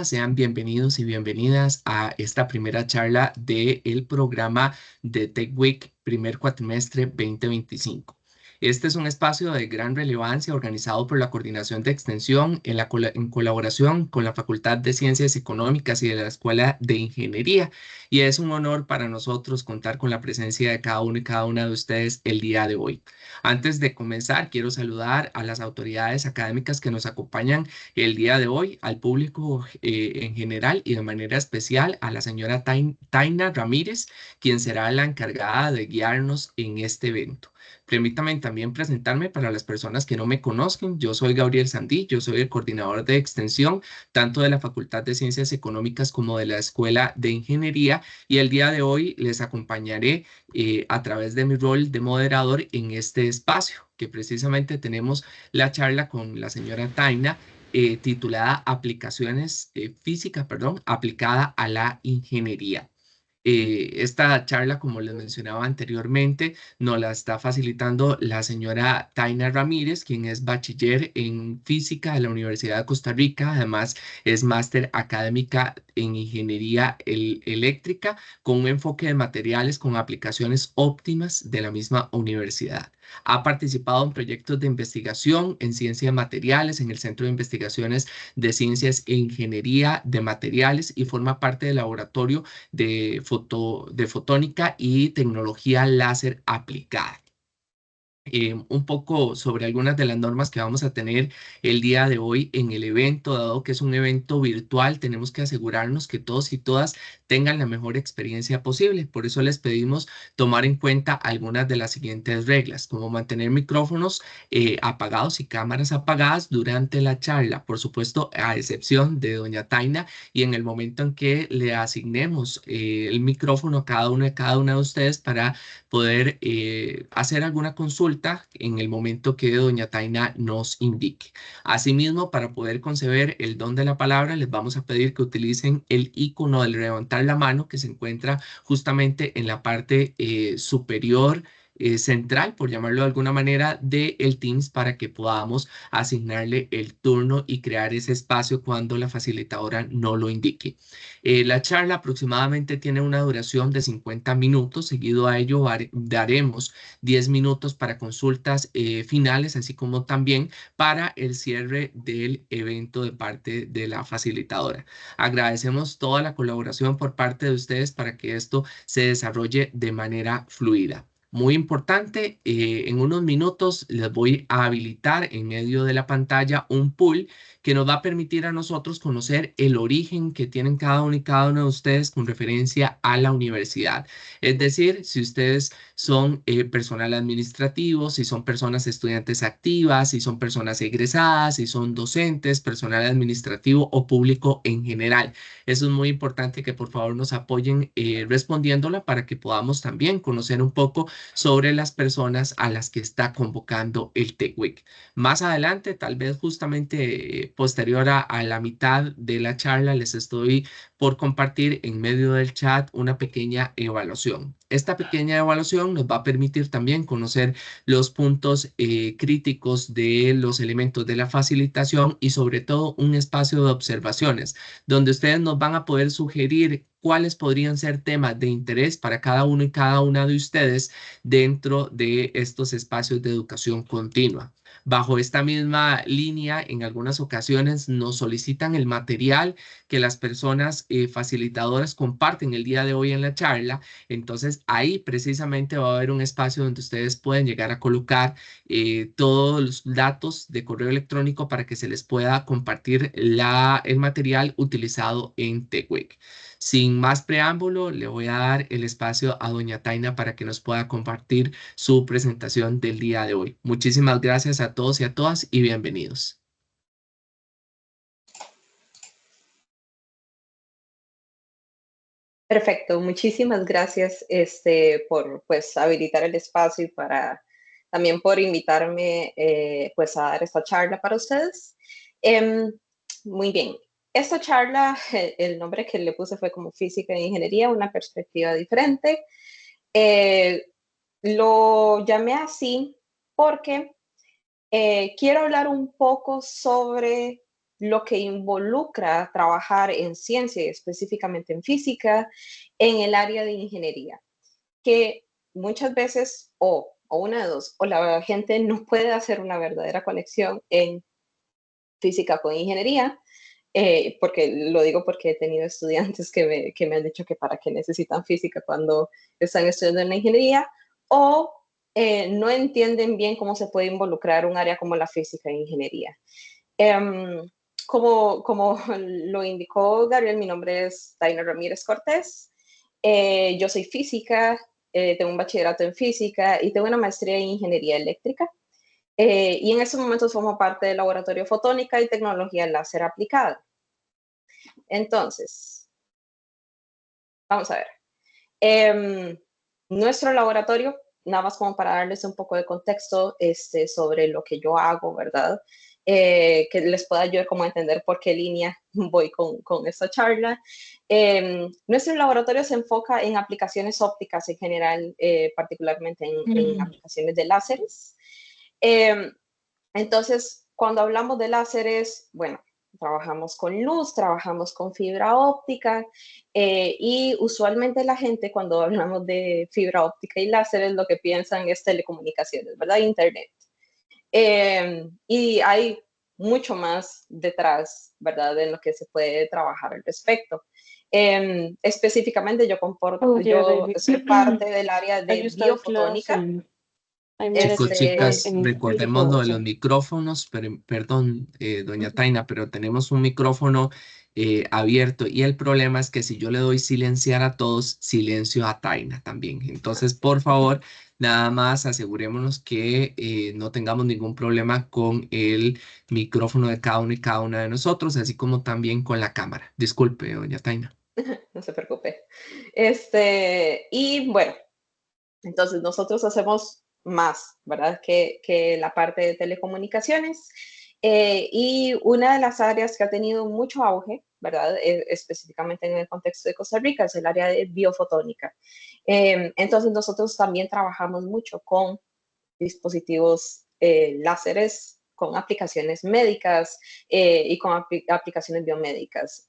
Sean bienvenidos y bienvenidas a esta primera charla del programa de Tech Week primer cuatrimestre 2025. Este es un espacio de gran relevancia organizado por la Coordinación de Extensión en colaboración con la Facultad de Ciencias Económicas y de la Escuela de Ingeniería. Y es un honor para nosotros contar con la presencia de cada uno y cada una de ustedes el día de hoy. Antes de comenzar, quiero saludar a las autoridades académicas que nos acompañan el día de hoy, al público en general y de manera especial a la señora Taina Ramírez, quien será la encargada de guiarnos en este evento. Permítame también presentarme para las personas que no me conozcan. Yo soy Gabriel Sandí, yo soy el coordinador de extensión tanto de la Facultad de Ciencias Económicas como de la Escuela de Ingeniería, y el día de hoy les acompañaré a través de mi rol de moderador en este espacio, que precisamente tenemos la charla con la señora Taina titulada Aplicaciones Física, perdón, aplicada a la ingeniería. Esta charla, como les mencionaba anteriormente, nos la está facilitando la señora Taina Ramírez, quien es bachiller en física de la Universidad de Costa Rica. Además, es máster académica en ingeniería eléctrica con un enfoque de materiales con aplicaciones óptimas de la misma universidad. Ha participado en proyectos de investigación en ciencia de materiales en el Centro de Investigaciones de Ciencias e Ingeniería de Materiales y forma parte del laboratorio de fotónica y tecnología láser aplicada. Un poco sobre algunas de las normas que vamos a tener el día de hoy en el evento. Dado que es un evento virtual, tenemos que asegurarnos que todos y todas tengan la mejor experiencia posible. Por eso les pedimos tomar en cuenta algunas de las siguientes reglas, como mantener micrófonos apagados y cámaras apagadas durante la charla, por supuesto, a excepción de doña Taina, y en el momento en que le asignemos el micrófono a cada una de ustedes para poder hacer alguna consulta en el momento que doña Taina nos indique. Asimismo, para poder conceder el don de la palabra, les vamos a pedir que utilicen el icono del levantar la mano que se encuentra justamente en la parte superior central, por llamarlo de alguna manera, de el Teams, para que podamos asignarle el turno y crear ese espacio cuando la facilitadora no lo indique. La charla aproximadamente tiene una duración de 50 minutos. Seguido a ello daremos 10 minutos para consultas finales, así como también para el cierre del evento de parte de la facilitadora. Agradecemos toda la colaboración por parte de ustedes para que esto se desarrolle de manera fluida. Muy importante, en unos minutos les voy a habilitar en medio de la pantalla un pool que nos va a permitir a nosotros conocer el origen que tienen cada uno y cada uno de ustedes con referencia a la universidad. Es decir, si ustedes son personal administrativo, si son personas estudiantes activas, si son personas egresadas, si son docentes, personal administrativo o público en general. Eso es muy importante que por favor nos apoyen respondiéndola para que podamos también conocer un poco sobre las personas a las que está convocando el Tech Week. Más adelante, tal vez justamente posterior a la mitad de la charla, les estoy por compartir en medio del chat una pequeña evaluación. Esta pequeña evaluación nos va a permitir también conocer los puntos críticos de los elementos de la facilitación y sobre todo un espacio de observaciones donde ustedes nos van a poder sugerir cuáles podrían ser temas de interés para cada uno y cada una de ustedes dentro de estos espacios de educación continua. Bajo esta misma línea, en algunas ocasiones nos solicitan el material que las personas facilitadoras comparten el día de hoy en la charla. Entonces, ahí precisamente va a haber un espacio donde ustedes pueden llegar a colocar todos los datos de correo electrónico para que se les pueda compartir el material utilizado en TechWeek. Sin más preámbulo, le voy a dar el espacio a doña Taina para que nos pueda compartir su presentación del día de hoy. Muchísimas gracias a todos y a todas y bienvenidos. Perfecto, muchísimas gracias por pues habilitar el espacio y también por invitarme pues a dar esta charla para ustedes. Muy bien, esta charla, el nombre que le puse fue como Física e Ingeniería, una perspectiva diferente. Lo llamé así porque quiero hablar un poco sobre lo que involucra trabajar en ciencia, específicamente en física, en el área de ingeniería, que muchas veces, o una de dos, o la gente no puede hacer una verdadera conexión en física con ingeniería, porque lo digo porque he tenido estudiantes que me han dicho que para qué necesitan física cuando están estudiando en la ingeniería, o no entienden bien cómo se puede involucrar un área como la física en ingeniería. Em, como lo indicó Gabriel, mi nombre es Taina Ramírez Cortés. Yo soy física, tengo un bachillerato en física y tengo una maestría en ingeniería eléctrica. Y en estos momentos formo parte del laboratorio fotónica y tecnología láser aplicada. Entonces, vamos a ver. Nuestro laboratorio, nada más como para darles un poco de contexto sobre lo que yo hago, ¿verdad? Que les pueda ayudar como a entender por qué línea voy con esta charla. Nuestro laboratorio se enfoca en aplicaciones ópticas en general, particularmente en aplicaciones de láseres. Entonces, cuando hablamos de láseres, bueno, trabajamos con luz, trabajamos con fibra óptica y usualmente la gente cuando hablamos de fibra óptica y láseres lo que piensan es telecomunicaciones, ¿verdad? Internet. Y hay mucho más detrás, ¿verdad? De lo que se puede trabajar al respecto. Específicamente yo soy parte del área de biofotónica. Chicos, chicas, Este, recordemos lo de los micrófonos, perdón, doña Taina, pero tenemos un micrófono abierto y el problema es que si yo le doy silenciar a todos, silencio a Taina también. Entonces, por favor, nada más asegurémonos que no tengamos ningún problema con el micrófono de cada uno y cada una de nosotros, así como también con la cámara. Disculpe, doña Taina. no se preocupe. Y bueno, entonces nosotros hacemos más, ¿verdad? Que la parte de telecomunicaciones. Y una de las áreas que ha tenido mucho auge, ¿verdad? Específicamente en el contexto de Costa Rica, es el área de biofotónica. Entonces nosotros también trabajamos mucho con dispositivos láseres, con aplicaciones médicas y con aplicaciones biomédicas.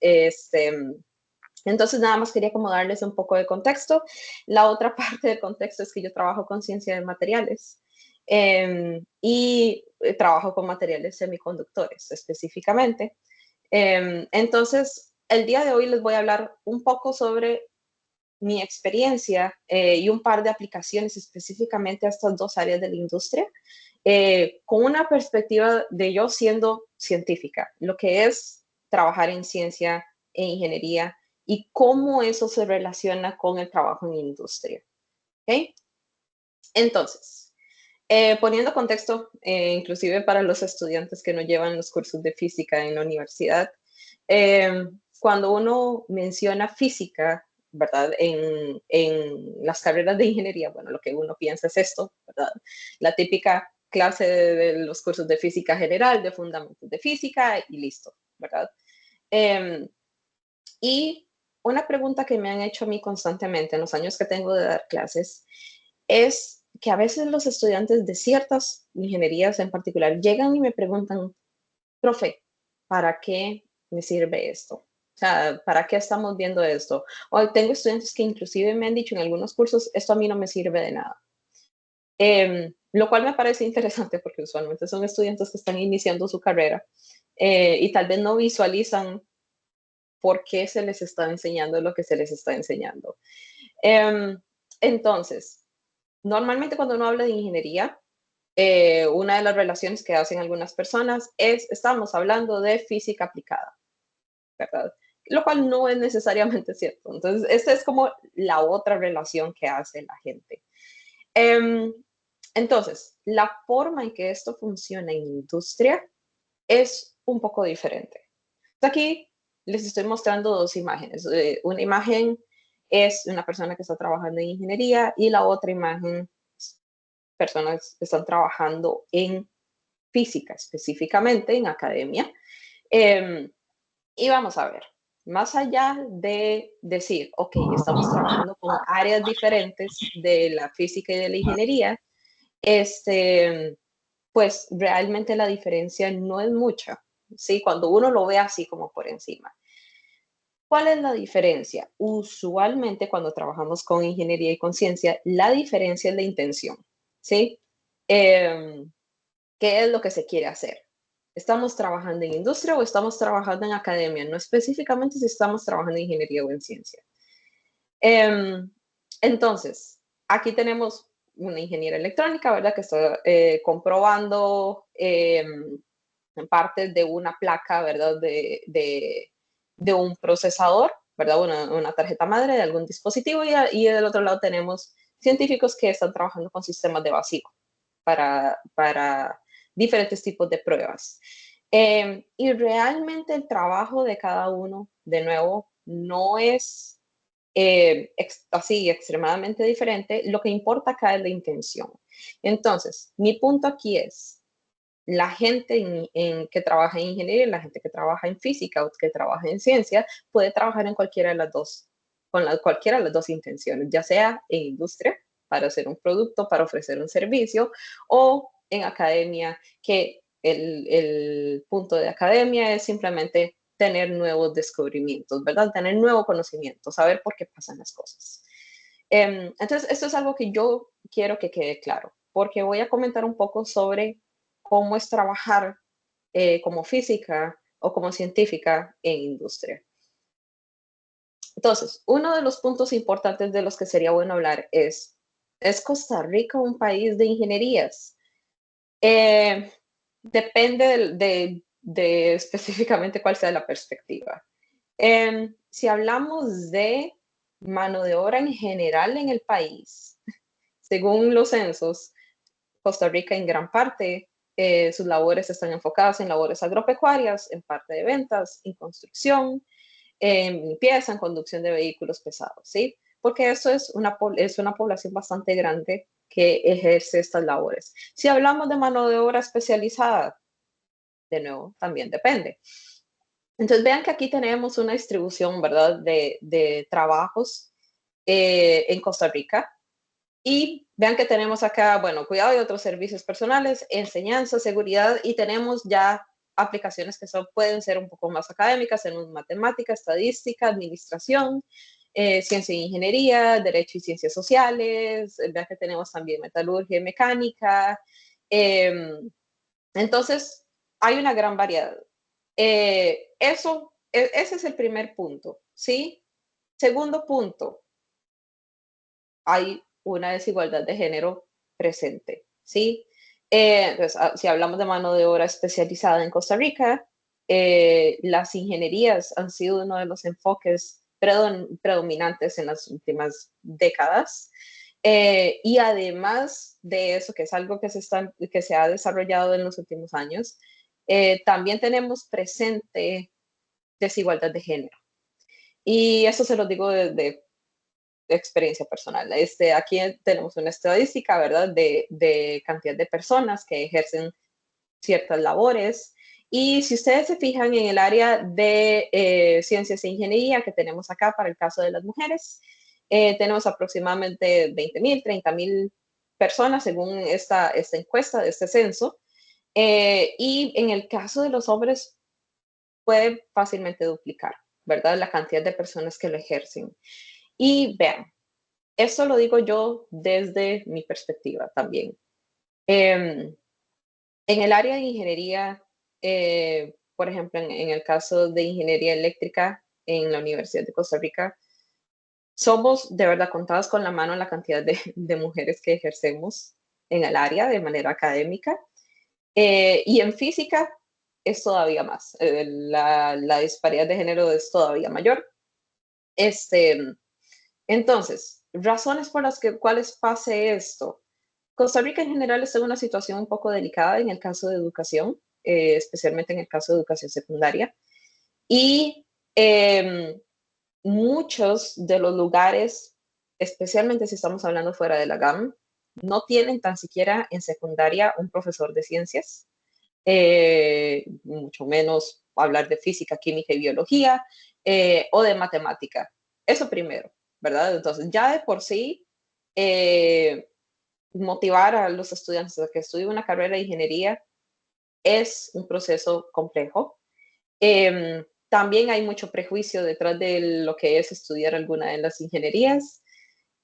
Entonces, nada más quería como darles un poco de contexto. La otra parte del contexto es que yo trabajo con ciencia de materiales y trabajo con materiales semiconductores específicamente. Entonces, el día de hoy les voy a hablar un poco sobre mi experiencia y un par de aplicaciones específicamente a estas dos áreas de la industria, con una perspectiva de yo siendo científica, lo que es trabajar en ciencia e ingeniería y cómo eso se relaciona con el trabajo en industria. ¿Okay? Entonces, poniendo contexto, inclusive para los estudiantes que no llevan los cursos de física en la universidad, cuando uno menciona física, ¿verdad? En las carreras de ingeniería, bueno, lo que uno piensa es esto, ¿verdad? La típica clase de los cursos de física general, de fundamentos de física y listo, ¿verdad? Y una pregunta que me han hecho a mí constantemente en los años que tengo de dar clases es que a veces los estudiantes de ciertas ingenierías en particular llegan y me preguntan, profe, ¿para qué me sirve esto? O sea, ¿para qué estamos viendo esto? O tengo estudiantes que inclusive me han dicho en algunos cursos, esto a mí no me sirve de nada. Lo cual me parece interesante porque usualmente son estudiantes que están iniciando su carrera y tal vez no visualizan por qué se les está enseñando lo que se les está enseñando. Entonces, normalmente cuando uno habla de ingeniería, una de las relaciones que hacen algunas personas es, estamos hablando de física aplicada, ¿verdad? Lo cual no es necesariamente cierto. Entonces, esta es como la otra relación que hace la gente. Entonces, la forma en que esto funciona en industria es un poco diferente. Aquí les estoy mostrando dos imágenes. Una imagen es una persona que está trabajando en ingeniería y la otra imagen es personas que están trabajando en física, específicamente en academia. Y vamos a ver, más allá de decir, ok, estamos trabajando con áreas diferentes de la física y de la ingeniería, pues realmente la diferencia no es mucha, ¿sí? Cuando uno lo ve así como por encima. ¿Cuál es la diferencia? Usualmente cuando trabajamos con ingeniería y conciencia, la diferencia es la intención, ¿sí? Em, ¿Qué es lo que se quiere hacer? ¿Estamos trabajando en industria o estamos trabajando en academia? No específicamente si estamos trabajando en ingeniería o en ciencia. Em, entonces, aquí tenemos una ingeniera electrónica, ¿verdad? Que está comprobando partes de una placa, ¿verdad? De un procesador, ¿verdad? Una tarjeta madre de algún dispositivo y del otro lado tenemos científicos que están trabajando con sistemas de vacío para diferentes tipos de pruebas. Y realmente el trabajo de cada uno, de nuevo, no es así extremadamente diferente. Lo que importa acá es la intención. Entonces, mi punto aquí es, la gente que trabaja en ingeniería, la gente que trabaja en física o que trabaja en ciencia, puede trabajar en cualquiera de las dos, con cualquiera de las dos intenciones, ya sea en industria, para hacer un producto, para ofrecer un servicio, o en academia, que el punto de academia es simplemente tener nuevos descubrimientos, ¿verdad? Tener nuevo conocimiento, saber por qué pasan las cosas. Entonces, esto es algo que yo quiero que quede claro, porque voy a comentar un poco sobre cómo es trabajar como física o como científica en industria. Entonces, uno de los puntos importantes de los que sería bueno hablar ¿es Costa Rica un país de ingenierías? Eh, Depende de específicamente cuál sea la perspectiva. Si hablamos de mano de obra en general en el país, según los censos, Costa Rica en gran parte sus labores están enfocadas en labores agropecuarias, en parte de ventas, en construcción, en limpieza, en conducción de vehículos pesados, ¿sí? Porque eso es una población bastante grande que ejerce estas labores. Si hablamos de mano de obra especializada, de nuevo, también depende. Entonces, vean que aquí tenemos una distribución, ¿verdad?, de trabajos en Costa Rica. Y vean que tenemos acá, bueno, cuidado y otros servicios personales, enseñanza, seguridad, y tenemos ya aplicaciones que pueden ser un poco más académicas, en matemática, estadística, administración, ciencia e ingeniería, derecho y ciencias sociales. Vean que tenemos también metalurgia y mecánica. Entonces, hay una gran variedad. Ese es el primer punto, ¿sí? Segundo punto, hay una desigualdad de género presente, ¿sí? Entonces, si hablamos de mano de obra especializada en Costa Rica, las ingenierías han sido uno de los enfoques predominantes en las últimas décadas. Y además de eso, que es algo que se ha desarrollado en los últimos años, también tenemos presente desigualdad de género. Y eso se lo digo de experiencia personal. Aquí tenemos una estadística, ¿verdad?, de cantidad de personas que ejercen ciertas labores. Y si ustedes se fijan en el área de ciencias e ingeniería que tenemos acá para el caso de las mujeres, tenemos aproximadamente 20,000, 30,000 personas según esta encuesta de este censo. Y en el caso de los hombres puede fácilmente duplicar, ¿verdad?, la cantidad de personas que lo ejercen. Y vean, esto lo digo yo desde mi perspectiva también. En el área de ingeniería, por ejemplo, en el caso de ingeniería eléctrica en la Universidad de Costa Rica, somos de verdad contadas con la mano la cantidad de mujeres que ejercemos en el área de manera académica. Y en física es todavía más. La disparidad de género es todavía mayor. Este, entonces, razones por las cuales pase esto. Costa Rica en general está en una situación un poco delicada en el caso de educación, especialmente en el caso de educación secundaria. Y muchos de los lugares, especialmente si estamos hablando fuera de la GAM, no tienen tan siquiera en secundaria un profesor de ciencias, mucho menos hablar de física, química y biología, o de matemática. Eso primero, ¿verdad? Entonces, ya de por sí, motivar a los estudiantes a que estudien una carrera de ingeniería es un proceso complejo. También hay mucho prejuicio detrás de lo que es estudiar alguna de las ingenierías.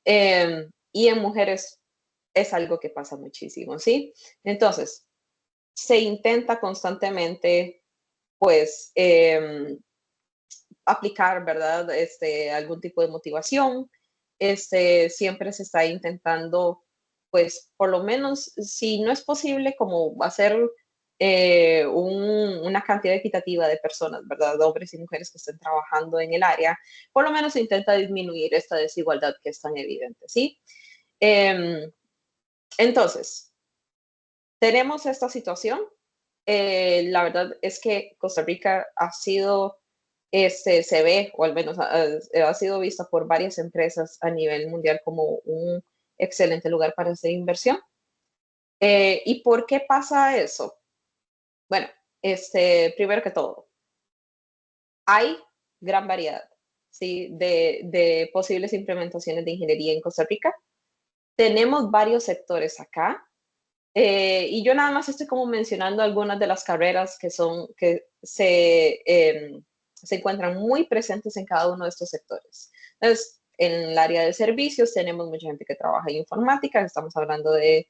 Y en mujeres es algo que pasa muchísimo, ¿sí? Entonces, se intenta constantemente, pues, aplicar, ¿verdad? Algún tipo de motivación. Siempre se está intentando, pues, por lo menos, si no es posible, como hacer una cantidad equitativa de personas, ¿verdad? Hombres y mujeres que estén trabajando en el área, por lo menos se intenta disminuir esta desigualdad que es tan evidente, ¿sí? Eh, entonces, tenemos esta situación. La verdad es que Costa Rica ha sido, se ve, o al menos ha sido vista por varias empresas a nivel mundial como un excelente lugar para hacer inversión. ¿Y por qué pasa eso? Bueno, primero que todo, hay gran variedad, ¿sí? de posibles implementaciones de ingeniería en Costa Rica. Tenemos varios sectores acá. Y yo nada más estoy como mencionando algunas de las carreras que se encuentran muy presentes en cada uno de estos sectores. Entonces, en el área de servicios tenemos mucha gente que trabaja en informática, estamos hablando de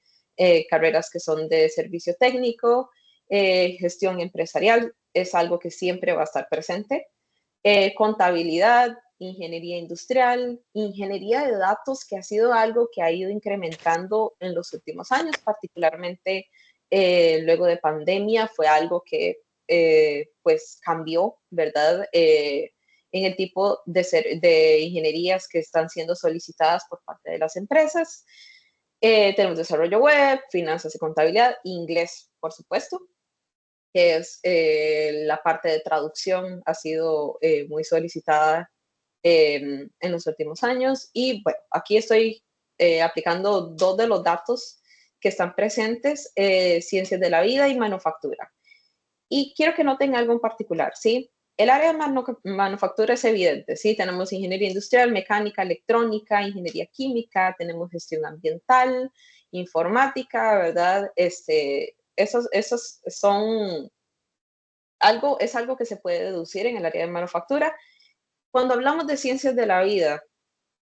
carreras que son de servicio técnico, gestión empresarial, es algo que siempre va a estar presente, contabilidad, ingeniería industrial, ingeniería de datos, que ha sido algo que ha ido incrementando en los últimos años, particularmente luego de pandemia, fue algo que pues cambió, ¿verdad? En el tipo de ingenierías que están siendo solicitadas por parte de las empresas. Tenemos desarrollo web, finanzas y contabilidad, inglés, por supuesto, que es la parte de traducción, ha sido muy solicitada en los últimos años. Y bueno, aquí estoy aplicando dos de los datos que están presentes, ciencias de la vida y manufactura. Y quiero que noten algo en particular, ¿sí? El área de manufactura es evidente, ¿sí? Tenemos ingeniería industrial, mecánica, electrónica, ingeniería química, tenemos gestión ambiental, informática, ¿verdad? Esos son es algo que se puede deducir en el área de manufactura. Cuando hablamos de ciencias de la vida,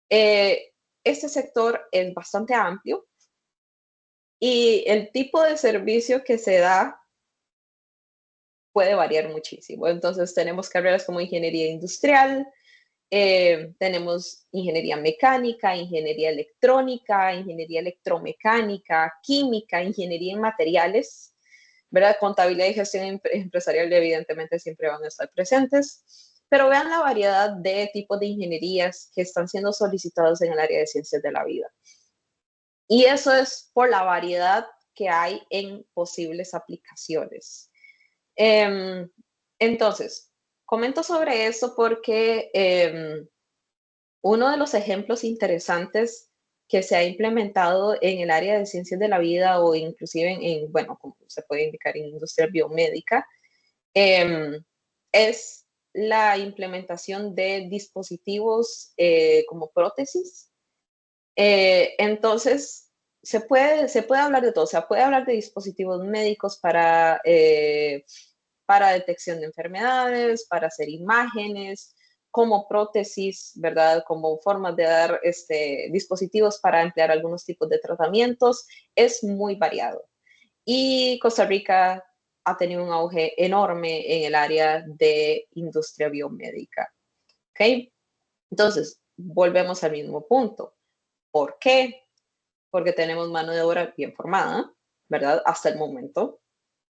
este sector es bastante amplio y el tipo de servicio que se da puede variar muchísimo. Entonces tenemos carreras como ingeniería industrial, tenemos ingeniería mecánica, ingeniería electrónica, ingeniería electromecánica, química, ingeniería en materiales, ¿verdad? Contabilidad y gestión empresarial evidentemente siempre van a estar presentes, pero vean la variedad de tipos de ingenierías que están siendo solicitados en el área de ciencias de la vida. Y eso es por la variedad que hay en posibles aplicaciones. Entonces, comento sobre esto porque uno de los ejemplos interesantes que se ha implementado en el área de ciencias de la vida o inclusive bueno, como se puede indicar en industria biomédica, es la implementación de dispositivos como prótesis. Entonces, se puede hablar de todo, o sea, puede hablar de dispositivos médicos para detección de enfermedades, para hacer imágenes, como prótesis, ¿verdad? Como formas de dar dispositivos para emplear algunos tipos de tratamientos, es muy variado. Y Costa Rica ha tenido un auge enorme en el área de industria biomédica. ¿Ok? Entonces, volvemos al mismo punto. ¿Por qué? Porque tenemos mano de obra bien formada, ¿verdad? Hasta el momento.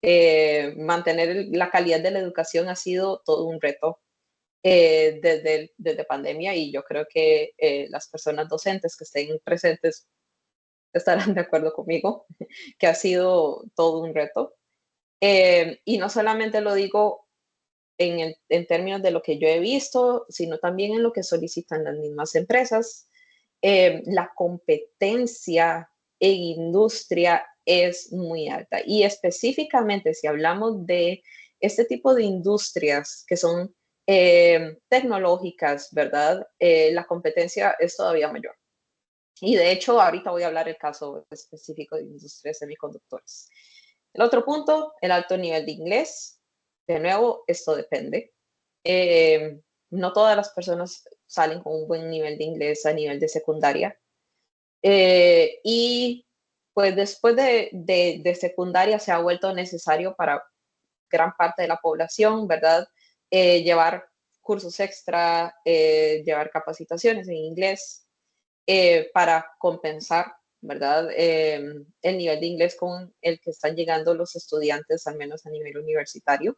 Mantener la calidad de la educación ha sido todo un reto desde pandemia y yo creo que las personas docentes que estén presentes estarán de acuerdo conmigo, que ha sido todo un reto. Y no solamente lo digo en términos de lo que yo he visto, sino también en lo que solicitan las mismas empresas. La competencia en industria es muy alta y específicamente si hablamos de este tipo de industrias que son tecnológicas, ¿verdad? La competencia es todavía mayor. Y de hecho, ahorita voy a hablar el caso específico de industria de semiconductores. El otro punto, el alto nivel de inglés. De nuevo, esto depende. No todas las personas salen con un buen nivel de inglés a nivel de secundaria. Y pues después de secundaria se ha vuelto necesario para gran parte de la población, ¿verdad? Llevar cursos extra, llevar capacitaciones en inglés para compensar, ¿verdad? El nivel de inglés con el que están llegando los estudiantes, al menos a nivel universitario.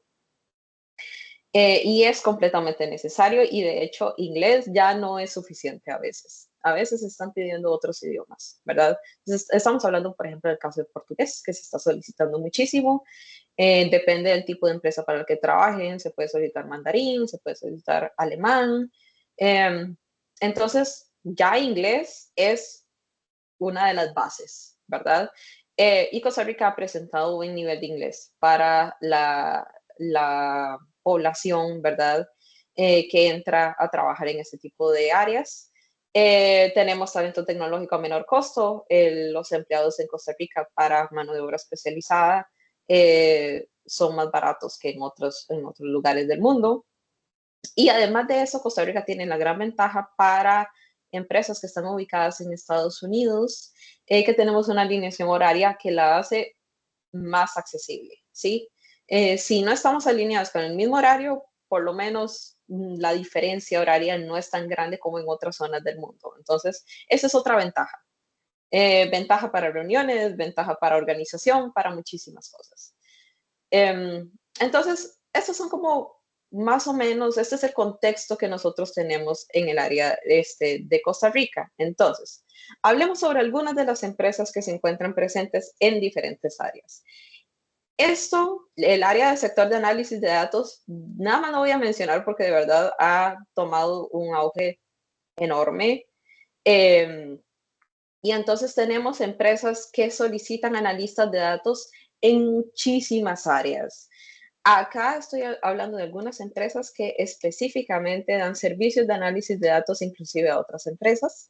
Y es completamente necesario y de hecho inglés ya no es suficiente a veces. A veces están pidiendo otros idiomas, ¿verdad? Entonces, estamos hablando, por ejemplo, del caso de portugués, que se está solicitando muchísimo. Depende del tipo de empresa para el que trabajen. Se puede solicitar mandarín, se puede solicitar alemán. Entonces, ya inglés es una de las bases, ¿verdad? Y Costa Rica ha presentado un nivel de inglés para la población, ¿verdad? Que entra a trabajar en este tipo de áreas. Tenemos talento tecnológico a menor costo. Los empleados en Costa Rica para mano de obra especializada son más baratos que en otros lugares del mundo. Y además de eso, Costa Rica tiene la gran ventaja para empresas que están ubicadas en Estados Unidos, que tenemos una alineación horaria que la hace más accesible, ¿sí? Si no estamos alineados con el mismo horario, por lo menos la diferencia horaria no es tan grande como en otras zonas del mundo. Entonces, esa es otra ventaja. Ventaja para reuniones, ventaja para organización, para muchísimas cosas. Entonces, estos son como más o menos, este es el contexto que nosotros tenemos en el área de Costa Rica. Entonces, hablemos sobre algunas de las empresas que se encuentran presentes en diferentes áreas. Esto, el área del sector de análisis de datos, nada más no voy a mencionar porque de verdad ha tomado un auge enorme. Y entonces tenemos empresas que solicitan analistas de datos en muchísimas áreas. Acá estoy hablando de algunas empresas que específicamente dan servicios de análisis de datos inclusive a otras empresas.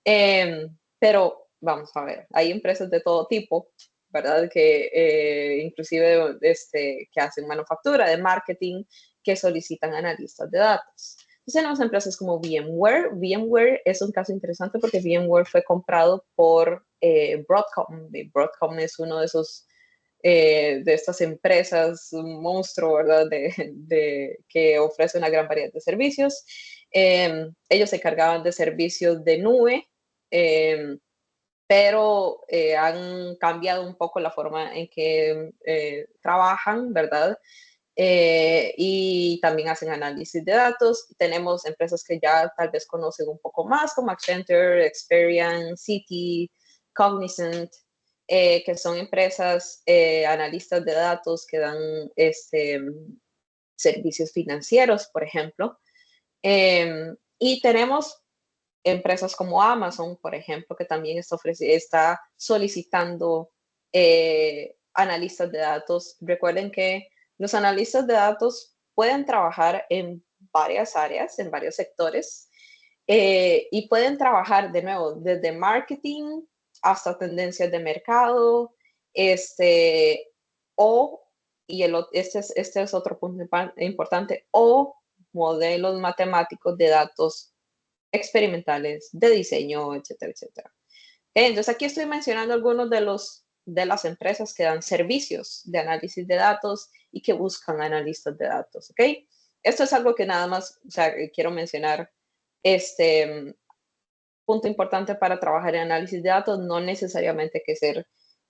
Pero vamos a ver, hay empresas de todo tipo, ¿verdad? Que inclusive que hacen manufactura, de marketing, que solicitan analistas de datos. Entonces tenemos empresas como VMware. VMware es un caso interesante porque VMware fue comprado por Broadcom. Broadcom es uno de esos de estas empresas, un monstruo, ¿verdad? Que ofrece una gran variedad de servicios. Ellos se encargaban de servicios de nube, pero han cambiado un poco la forma en que trabajan, ¿verdad? Y también hacen análisis de datos. Tenemos empresas que ya tal vez conocen un poco más, como Accenture, Experian, Citi, Cognizant, que son empresas analistas de datos que dan servicios financieros, por ejemplo. Y tenemos empresas como Amazon, por ejemplo, que también está solicitando analistas de datos. Recuerden que los analistas de datos pueden trabajar en varias áreas, en varios sectores, y pueden trabajar de nuevo desde marketing hasta tendencias de mercado, o, y este es otro punto importante, o modelos matemáticos de datos experimentales, de diseño, etcétera, etcétera. Entonces aquí estoy mencionando algunos de las empresas que dan servicios de análisis de datos y que buscan analistas de datos, ¿ok? Esto es algo que nada más, o sea, quiero mencionar, punto importante para trabajar en análisis de datos, no necesariamente que ser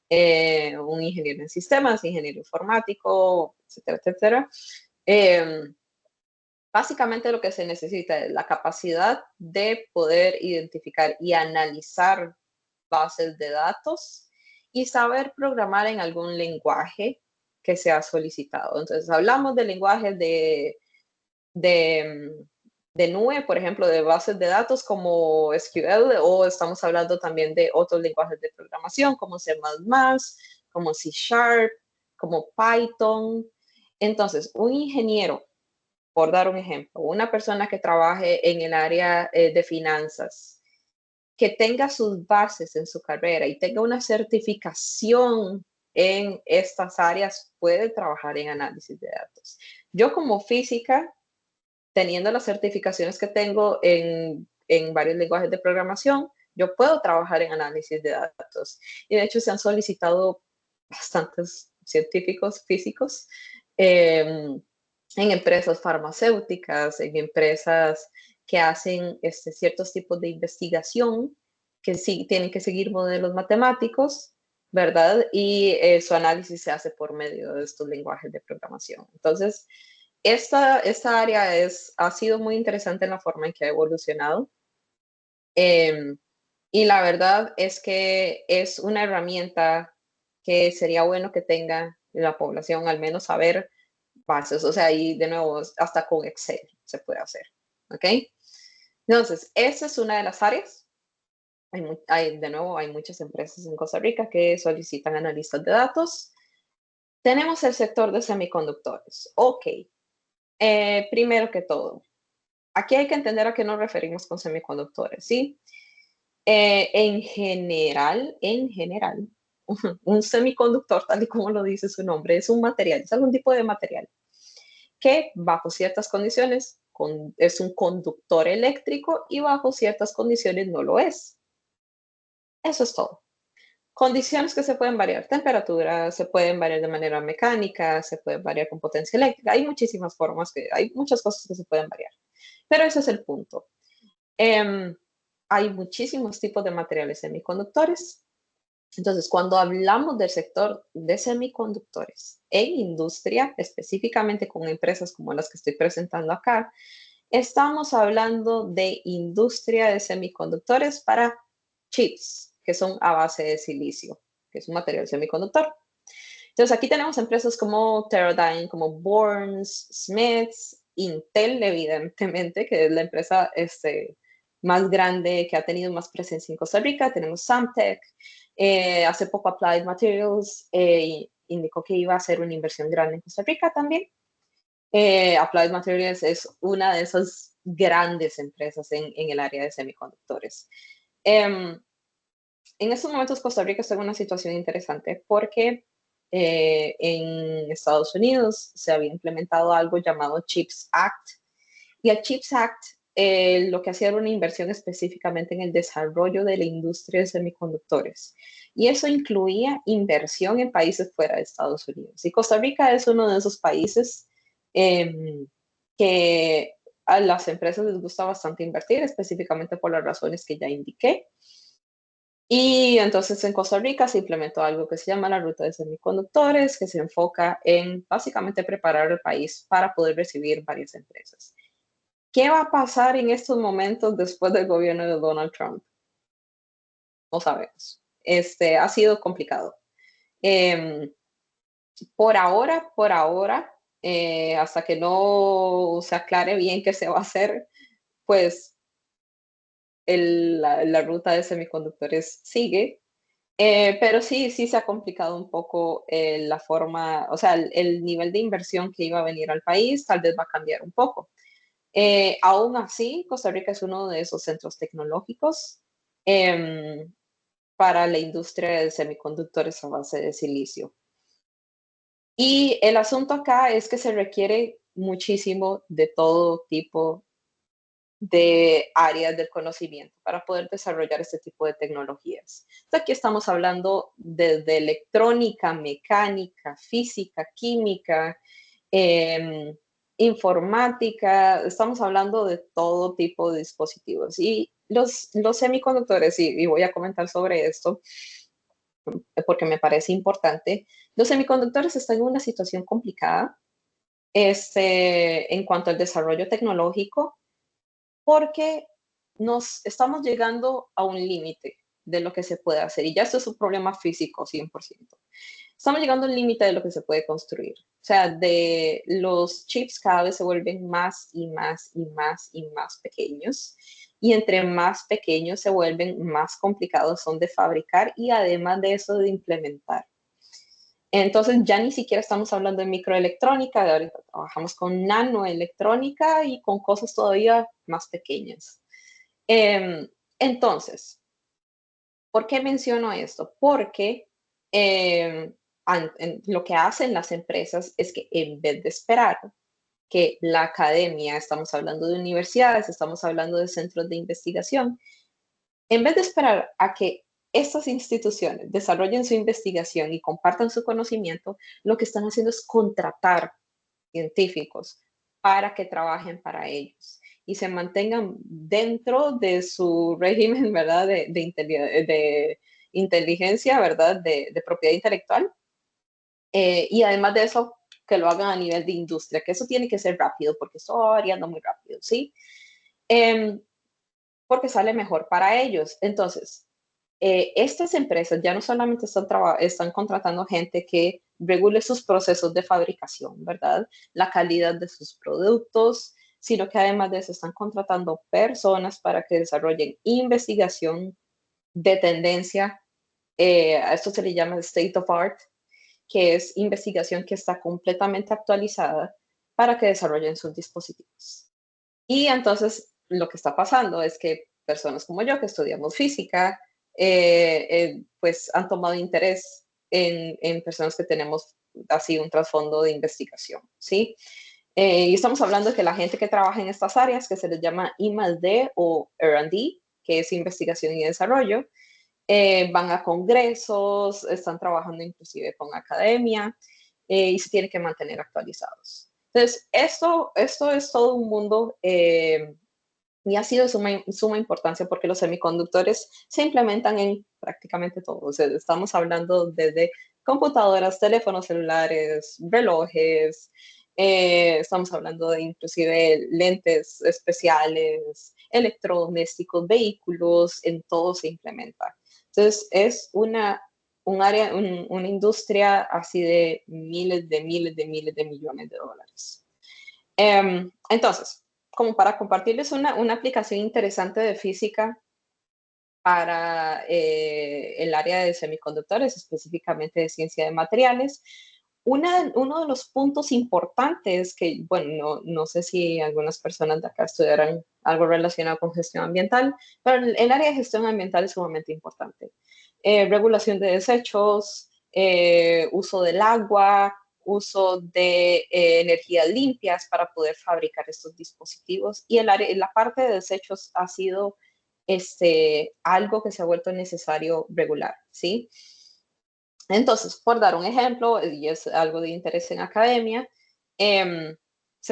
un ingeniero en sistemas, ingeniero informático, etcétera, etcétera. Básicamente lo que se necesita es la capacidad de poder identificar y analizar bases de datos y saber programar en algún lenguaje que sea solicitado. Entonces, hablamos de lenguajes de, de nube, por ejemplo, de bases de datos como SQL, o estamos hablando también de otros lenguajes de programación como C++, como C Sharp, como Python. Entonces, un ingeniero, por dar un ejemplo, una persona que trabaje en el área de finanzas, que tenga sus bases en su carrera y tenga una certificación en estas áreas puede trabajar en análisis de datos. Yo como física, teniendo las certificaciones que tengo en varios lenguajes de programación, yo puedo trabajar en análisis de datos. Y de hecho se han solicitado bastantes científicos físicos en empresas farmacéuticas, en empresas que hacen ciertos tipos de investigación que sí tienen que seguir modelos matemáticos, ¿verdad? Y su análisis se hace por medio de estos lenguajes de programación. Entonces, esta área ha sido muy interesante en la forma en que ha evolucionado. Y la verdad es que es una herramienta que sería bueno que tenga la población, al menos saber bases. O sea, y de nuevo, hasta con Excel se puede hacer. ¿Ok? Entonces, esa es una de las áreas. De nuevo, hay muchas empresas en Costa Rica que solicitan analistas de datos. Tenemos el sector de semiconductores. Ok. Primero que todo, aquí hay que entender a qué nos referimos con semiconductores, ¿sí? En general, un semiconductor, tal y como lo dice su nombre, es un material, es algún tipo de material que bajo ciertas condiciones es un conductor eléctrico y bajo ciertas condiciones no lo es. Eso es todo. Condiciones que se pueden variar, temperatura, se pueden variar de manera mecánica, se pueden variar con potencia eléctrica, hay muchísimas formas, hay muchas cosas que se pueden variar, pero ese es el punto. Hay muchísimos tipos de materiales semiconductores. Entonces, cuando hablamos del sector de semiconductores en industria, específicamente con empresas como las que estoy presentando acá, estamos hablando de industria de semiconductores para chips, que son a base de silicio, que es un material semiconductor. Entonces, aquí tenemos empresas como Teradyne, como Burns, Smiths, Intel, evidentemente, que es la empresa más grande que ha tenido más presencia en Costa Rica. Tenemos Samtec. Hace poco Applied Materials indicó que iba a hacer una inversión grande en Costa Rica también. Applied Materials es una de esas grandes empresas en el área de semiconductores. En estos momentos Costa Rica está en una situación interesante porque en Estados Unidos se había implementado algo llamado CHIPS Act. Y el CHIPS Act lo que hacía era una inversión específicamente en el desarrollo de la industria de semiconductores. Y eso incluía inversión en países fuera de Estados Unidos. Y Costa Rica es uno de esos países que a las empresas les gusta bastante invertir, específicamente por las razones que ya indiqué. Y entonces en Costa Rica se implementó algo que se llama la ruta de semiconductores, que se enfoca en básicamente preparar el país para poder recibir varias empresas. ¿Qué va a pasar en estos momentos después del gobierno de Donald Trump? No sabemos. Ha sido complicado. Por ahora, hasta que no se aclare bien qué se va a hacer, pues la ruta de semiconductores sigue. Pero sí se ha complicado un poco la forma, o sea, el nivel de inversión que iba a venir al país tal vez va a cambiar un poco. Aún así, Costa Rica es uno de esos centros tecnológicos para la industria de semiconductores a base de silicio. Y el asunto acá es que se requiere muchísimo de todo tipo de áreas del conocimiento para poder desarrollar este tipo de tecnologías. Entonces, aquí estamos hablando desde electrónica, mecánica, física, química, informática, estamos hablando de todo tipo de dispositivos. Y los semiconductores, y voy a comentar sobre esto porque me parece importante, los semiconductores están en una situación complicada en cuanto al desarrollo tecnológico porque nos estamos llegando a un límite de lo que se puede hacer. Y ya esto es un problema físico 100%. Estamos llegando al límite de lo que se puede construir. O sea, de los chips cada vez se vuelven más y más y más y más pequeños. Y entre más pequeños se vuelven, más complicados son de fabricar y además de eso de implementar. Entonces ya ni siquiera estamos hablando de microelectrónica, de ahorita trabajamos con nanoelectrónica y con cosas todavía más pequeñas. Entonces, ¿por qué menciono esto? Porque lo que hacen las empresas es que en vez de esperar que la academia, estamos hablando de universidades, estamos hablando de centros de investigación, en vez de esperar a que estas instituciones desarrollen su investigación y compartan su conocimiento, lo que están haciendo es contratar científicos para que trabajen para ellos y se mantengan dentro de su régimen, ¿verdad? De inteligencia, ¿verdad? De propiedad intelectual. Y además de eso, que lo hagan a nivel de industria, que eso tiene que ser rápido, porque esto va variando muy rápido, ¿sí? Porque sale mejor para ellos. Entonces, estas empresas ya no solamente están contratando gente que regule sus procesos de fabricación, ¿verdad? La calidad de sus productos, sino que además de eso están contratando personas para que desarrollen investigación de tendencia. A esto se le llama state of art, que es investigación que está completamente actualizada para que desarrollen sus dispositivos. Y entonces lo que está pasando es que personas como yo, que estudiamos física, pues han tomado interés en personas que tenemos así un trasfondo de investigación, ¿sí? Y estamos hablando de que la gente que trabaja en estas áreas, que se les llama I+D o R&D, que es investigación y desarrollo, van a congresos, están trabajando inclusive con academia y se tienen que mantener actualizados. Entonces, esto es todo un mundo y ha sido de suma importancia porque los semiconductores se implementan en prácticamente todo. O sea, estamos hablando desde computadoras, teléfonos celulares, relojes, estamos hablando de inclusive lentes especiales, electrodomésticos, vehículos, en todo se implementa. Entonces, es un área, una industria así de miles de miles de miles de millones de dólares. Entonces, como para compartirles una aplicación interesante de física para el área de semiconductores, específicamente de ciencia de materiales. Uno de los puntos importantes que, bueno, no sé si algunas personas de acá estudiarán algo relacionado con gestión ambiental, pero el área de gestión ambiental es sumamente importante. Regulación de desechos, uso del agua, uso de energías limpias para poder fabricar estos dispositivos. Y la parte de desechos ha sido algo que se ha vuelto necesario regular, ¿sí? Entonces, por dar un ejemplo, y es algo de interés en academia, se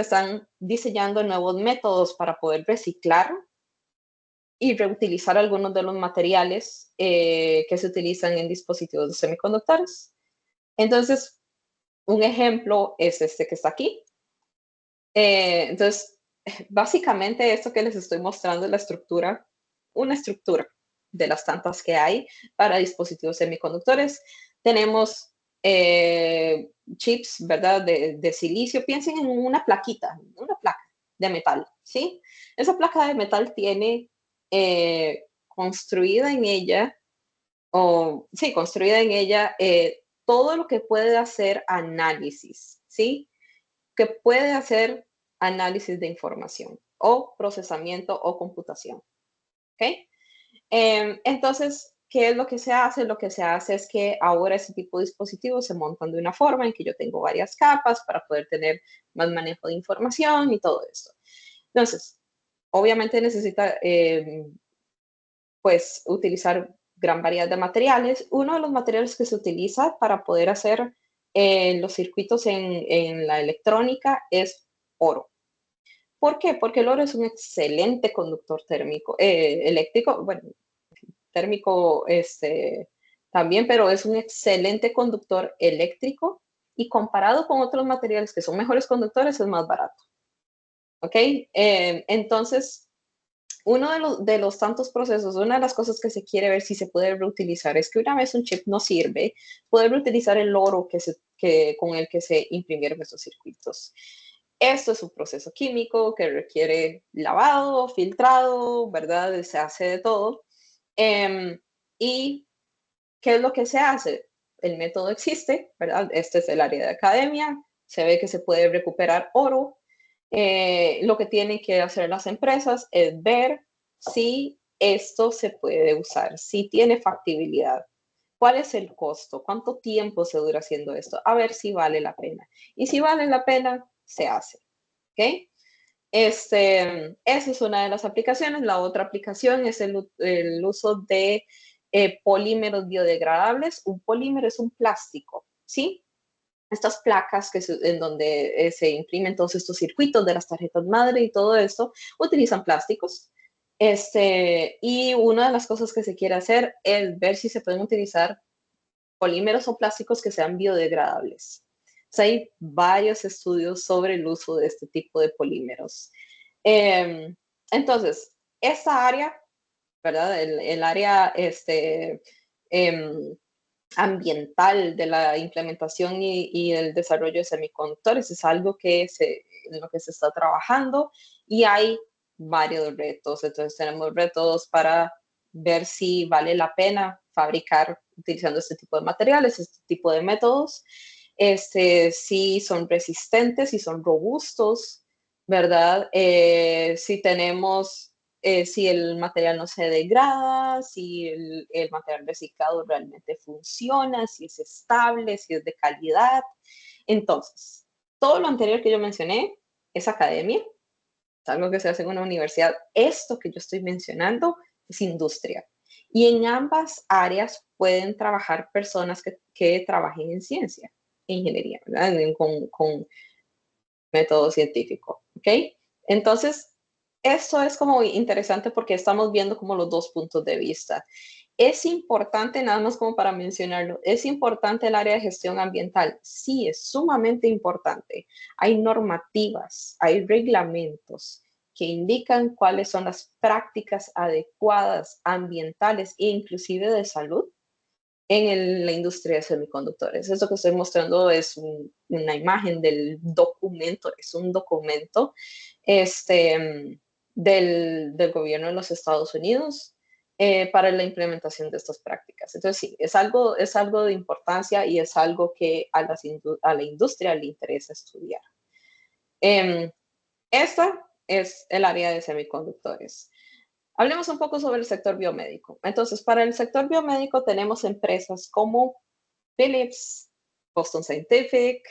están diseñando nuevos métodos para poder reciclar y reutilizar algunos de los materiales que se utilizan en dispositivos de semiconductores. Entonces, un ejemplo es este que está aquí. Entonces, básicamente esto que les estoy mostrando es una estructura de las tantas que hay para dispositivos semiconductores. Tenemos chips, ¿verdad? De silicio. Piensen en una plaquita, una placa de metal, ¿sí? Esa placa de metal tiene construida en ella, todo lo que puede hacer análisis, ¿sí? Que puede hacer análisis de información o procesamiento o computación. ¿Ok? Entonces, ¿qué es lo que se hace? Lo que se hace es que ahora ese tipo de dispositivos se montan de una forma en que yo tengo varias capas para poder tener más manejo de información y todo esto. Entonces, obviamente necesita pues utilizar gran variedad de materiales. Uno de los materiales que se utiliza para poder hacer los circuitos en la electrónica es oro. ¿Por qué? Porque el oro es un excelente conductor térmico, eléctrico, bueno, térmico también, pero es un excelente conductor eléctrico y comparado con otros materiales que son mejores conductores es más barato. ¿Ok? Entonces, uno de los tantos procesos, una de las cosas que se quiere ver si se puede reutilizar es que una vez un chip no sirve, poder reutilizar el oro con el que se imprimieron esos circuitos. Esto es un proceso químico que requiere lavado, filtrado, ¿verdad? Se hace de todo. ¿Y qué es lo que se hace? El método existe, ¿verdad? Este es el área de academia, se ve que se puede recuperar oro. Lo que tienen que hacer las empresas es ver si esto se puede usar, si tiene factibilidad. ¿Cuál es el costo? ¿Cuánto tiempo se dura haciendo esto? A ver si vale la pena. Y si vale la pena, se hace. ¿Ok? Esa es una de las aplicaciones. La otra aplicación es el uso de polímeros biodegradables. Un polímero es un plástico, ¿sí? Estas placas en donde se imprimen todos estos circuitos de las tarjetas madre y todo esto, utilizan plásticos. Y una de las cosas que se quiere hacer es ver si se pueden utilizar polímeros o plásticos que sean biodegradables. O sea, hay varios estudios sobre el uso de este tipo de polímeros. Entonces, esta área, ¿verdad? El área eh, ambiental de la implementación y el desarrollo de semiconductores es algo en lo que se está trabajando y hay varios retos. Entonces tenemos retos para ver si vale la pena fabricar utilizando este tipo de materiales, este tipo de métodos, si son resistentes, si son robustos, ¿verdad? Si el material no se degrada, si el material reciclado realmente funciona, si es estable, si es de calidad. Entonces, todo lo anterior que yo mencioné es academia, es algo que se hace en una universidad. Esto que yo estoy mencionando es industria. Y en ambas áreas pueden trabajar personas que trabajen en ciencia, en ingeniería, ¿verdad? Con método científico, ¿ok? Entonces, esto es como interesante porque estamos viendo como los dos puntos de vista. Es importante, nada más como para mencionarlo, es importante el área de gestión ambiental. Sí, es sumamente importante. Hay normativas, hay reglamentos que indican cuáles son las prácticas adecuadas ambientales e inclusive de salud en la industria de semiconductores. Esto que estoy mostrando es una imagen del documento, es un documento del gobierno de los Estados Unidos para la implementación de estas prácticas. Entonces, sí, es algo de importancia y es algo que a la industria le interesa estudiar. Esta es el área de semiconductores. Hablemos un poco sobre el sector biomédico. Entonces, para el sector biomédico tenemos empresas como Philips, Boston Scientific,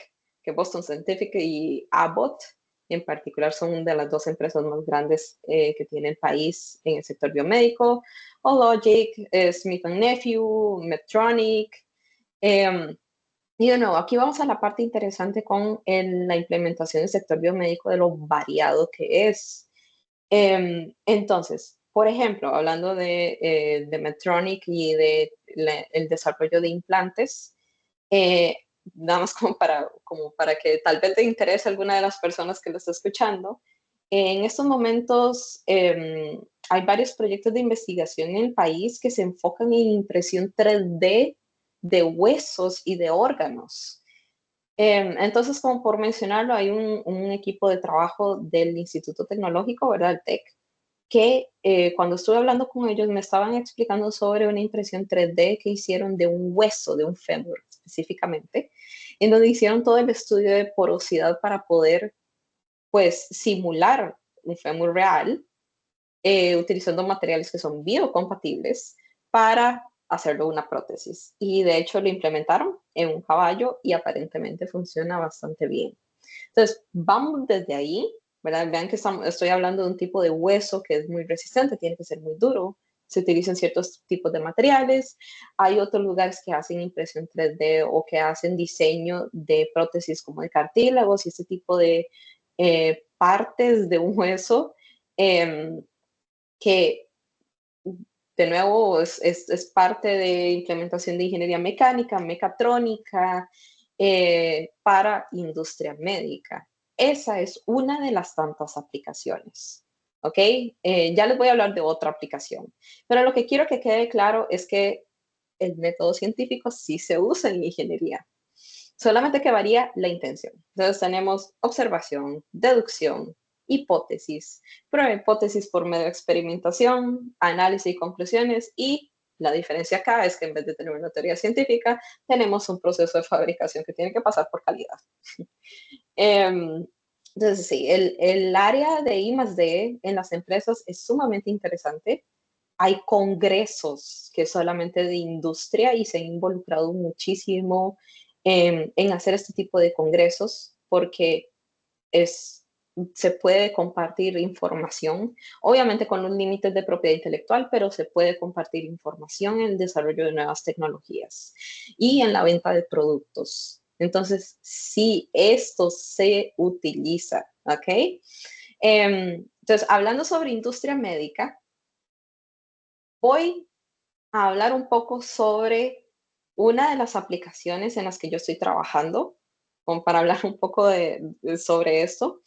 que Boston Scientific y Abbott en particular son de las dos empresas más grandes que tiene el país en el sector biomédico, Hologic, Smith Nephew, Medtronic. Y de nuevo, aquí vamos a la parte interesante con la implementación del sector biomédico de lo variado que es. Entonces, por ejemplo, hablando de Medtronic y el desarrollo de implantes, eh, nada más como para que tal vez te interese alguna de las personas que lo está escuchando, en estos momentos hay varios proyectos de investigación en el país que se enfocan en impresión 3D de huesos y de órganos. Entonces, como por mencionarlo, hay un equipo de trabajo del Instituto Tecnológico, ¿verdad? El TEC, que cuando estuve hablando con ellos me estaban explicando sobre una impresión 3D que hicieron de un hueso, de un fémur específicamente, en donde hicieron todo el estudio de porosidad para poder, pues, simular un fémur real, utilizando materiales que son biocompatibles para hacerlo una prótesis. Y de hecho lo implementaron en un caballo y aparentemente funciona bastante bien. Entonces, vamos desde ahí, ¿verdad? Vean que estoy hablando de un tipo de hueso que es muy resistente, tiene que ser muy duro. Se utilizan ciertos tipos de materiales. Hay otros lugares que hacen impresión 3D o que hacen diseño de prótesis como de cartílagos y este tipo de partes de un hueso que de nuevo es parte de implementación de ingeniería mecánica, mecatrónica, para industria médica. Esa es una de las tantas aplicaciones. ¿Ok? Ya les voy a hablar de otra aplicación. Pero lo que quiero que quede claro es que el método científico sí se usa en ingeniería, solamente que varía la intención. Entonces tenemos observación, deducción, hipótesis, prueba de hipótesis por medio de experimentación, análisis y conclusiones, y la diferencia acá es que en vez de tener una teoría científica, tenemos un proceso de fabricación que tiene que pasar por calidad. Entonces, sí, el área de I+D en las empresas es sumamente interesante. hay congresos que es solamente de industria y se han involucrado muchísimo en hacer este tipo de congresos porque se puede compartir información, obviamente con los límites de propiedad intelectual, pero se puede compartir información en el desarrollo de nuevas tecnologías y en la venta de productos. Entonces, sí, esto se utiliza, ¿ok? Entonces, hablando sobre industria médica, voy a hablar un poco sobre una de las aplicaciones en las que yo estoy trabajando, como para hablar un poco sobre esto.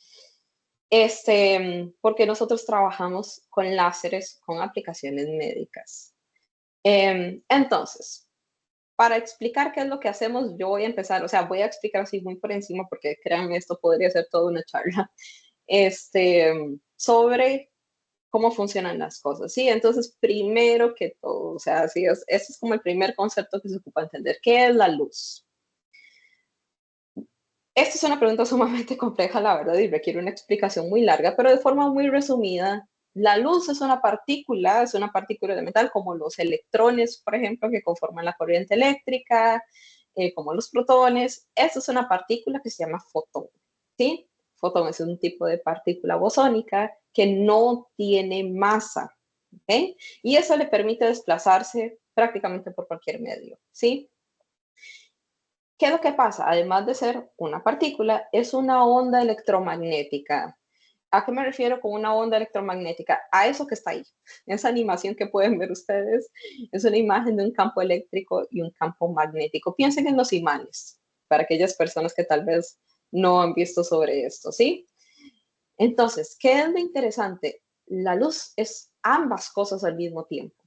Porque nosotros trabajamos con láseres, con aplicaciones médicas. Entonces, para explicar qué es lo que hacemos, yo voy a empezar, o sea, voy a explicar así muy por encima, porque créanme, esto podría ser toda una charla, sobre cómo funcionan las cosas, ¿sí? Entonces, primero que todo, o sea, sí, ese es como el primer concepto que se ocupa entender. ¿Qué es la luz? Esta es una pregunta sumamente compleja, la verdad, y requiere una explicación muy larga, pero de forma muy resumida, la luz es una partícula de metal, como los electrones, por ejemplo, que conforman la corriente eléctrica, como los protones. Esta es una partícula que se llama fotón, ¿sí? Fotón es un tipo de partícula bosónica que no tiene masa, ¿ok? Y eso le permite desplazarse prácticamente por cualquier medio, ¿sí? ¿Qué es lo que pasa? Además de ser una partícula, es una onda electromagnética. ¿A qué me refiero con una onda electromagnética? A eso que está ahí. Esa animación que pueden ver ustedes es una imagen de un campo eléctrico y un campo magnético. Piensen en los imanes, para aquellas personas que tal vez no han visto sobre esto, ¿sí? Entonces, ¿qué es lo interesante? La luz es ambas cosas al mismo tiempo.